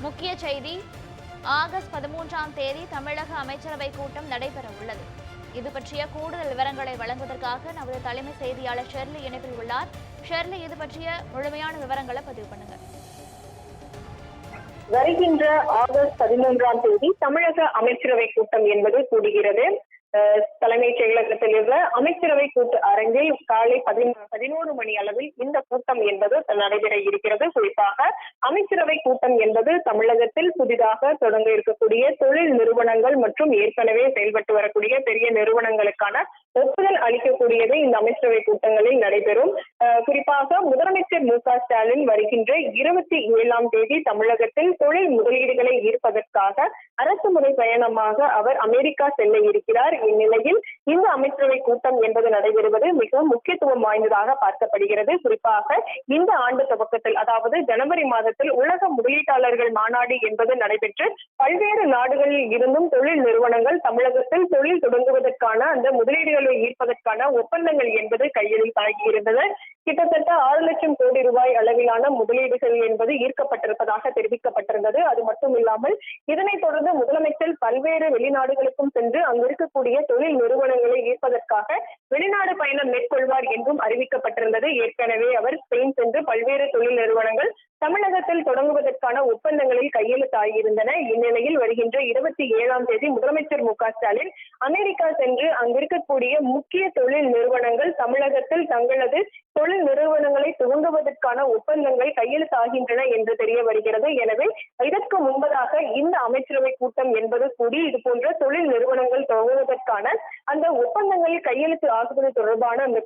முக்கிய செய்தி ஆகஸ்ட் 13ஆம் தேதி தமிழக அமைச்சரவை கூட்டம் நடைபெற உள்ளது. இது பற்றிய கூடுதல் விவரங்களை வழங்குவதற்காக நமது தலைமை செய்தியாளர் ஷெர்லி இணைப்பில் உள்ளார். ஷெர்லி, இது பற்றிய முழுமையான விவரங்களை பதிவு பண்ணுங்க. வருகின்ற ஆகஸ்ட் 13ஆம் தேதி தமிழக அமைச்சரவை கூட்டம் என்பது கூடுகிறது. தலைமைச் செயலகத்தில் உள்ள அமைச்சரவை கூட்டு அரங்கில் காலை 11 மணி அளவில் இந்த கூட்டம் என்பது நடைபெற இருக்கிறது. குறிப்பாக அமைச்சரவை கூட்டம் என்பது தமிழகத்தில் புதிதாக தொடங்க இருக்கக்கூடிய தொழில் நிறுவனங்கள் மற்றும் ஏற்கனவே செயல்பட்டு வரக்கூடிய பெரிய நிறுவனங்களுக்கான ஒப்புதல் அளிக்கக்கூடியது இந்த அமைச்சரவை கூட்டங்களில் நடைபெறும். குறிப்பாக முதலமைச்சர் மு.க.ஸ்டாலின் வருகின்ற 27ஆம் தேதி தமிழகத்தில் தொழில் முதலீடுகளை ஈர்ப்பதற்காக அரசு முறை பயணமாக அவர் அமெரிக்கா செல்ல இருக்கிறார். இந்நிலையில் இந்த அமைச்சரவை கூட்டம் என்பது நடைபெறுவது மிகவும் முக்கியத்துவம் வாய்ந்ததாக பார்க்கப்படுகிறது. குறிப்பாக இந்த ஆண்டு துவக்கத்தில், அதாவது ஜனவரி மாதத்தில் உலக முதலீட்டாளர்கள் மாநாடு என்பது நடைபெற்று பல்வேறு நாடுகளில் இருந்தும் தொழில் நிறுவனங்கள் தமிழகத்தில் தொழில் தொடங்குவதற்கான அந்த முதலீடுகளை ஈர்ப்பதற்கான ஒப்பந்தங்கள் என்பது கையெழுத்தாகியிருந்தது. கிட்டத்தட்ட 6 லட்சம் கோடி ரூபாய் அளவிலான முதலீடுகள் என்பது ஈர்க்கப்பட்டிருப்பதாக தெரிவிக்கப்பட்டிருந்தது. அது மட்டும் இல்லாமல் இதனைத் தொடர்ந்து முதலமைச்சர் பல்வேறு வெளிநாடுகளுக்கும் சென்று அங்கு இருக்கக்கூடிய தொழில் நிறுவனங்களை ஈர்ப்பதற்காக வெளிநாடு பயணம் மேற்கொள்வார் என்றும் அறிவிக்கப்பட்டிருந்தது. ஏற்கனவே அவர் ஸ்பெயின் சென்று பல்வேறு தொழில் நிறுவனங்கள் தமிழகத்தில் தொடங்குவதற்கான ஒப்பந்தங்களில் கையெழுத்தாகியிருந்தன. இந்நிலையில் வருகின்ற 27ஆம் தேதி முதலமைச்சர் மு.க.ஸ்டாலின் அமெரிக்கா சென்று அங்கிருக்கக்கூடிய முக்கிய தொழில் நிறுவனங்கள் தமிழகத்தில் தங்களது தொழில் நிறுவனங்களை துவங்குவதற்கான ஒப்பந்தங்கள் கையெழுத்தாகின்றன என்று தெரிய வருகிறது. எனவே இதற்கு முன்பதாக இந்த அமைச்சரவை கூட்டம் என்பது கூடி இது போன்ற தொழில் நிறுவனங்கள் துவங்குவதற்கான அந்த ஒப்பந்தங்களில் கையெழுத்து ஆகுவது தொடர்பான அந்த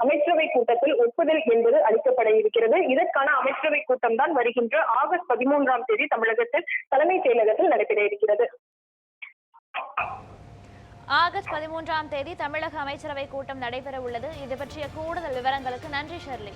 அமைச்சரவை கூட்டத்தில் ஒப்புதல் என்பது அளிக்கப்பட இருக்கிறது. இதற்கான அமைச்சரவை கூட்டம் தான் வருகின்ற ஆகஸ்ட் 13ஆம் தேதி தமிழகத்தில் தலைமைச் செயலகத்தில் நடைபெற இருக்கிறது. ஆகஸ்ட் 13ஆம் தேதி தமிழக அமைச்சரவை கூட்டம் நடைபெற உள்ளது. இது பற்றிய கூடுதல் விவரங்களுக்கு நன்றி ஷெர்லி.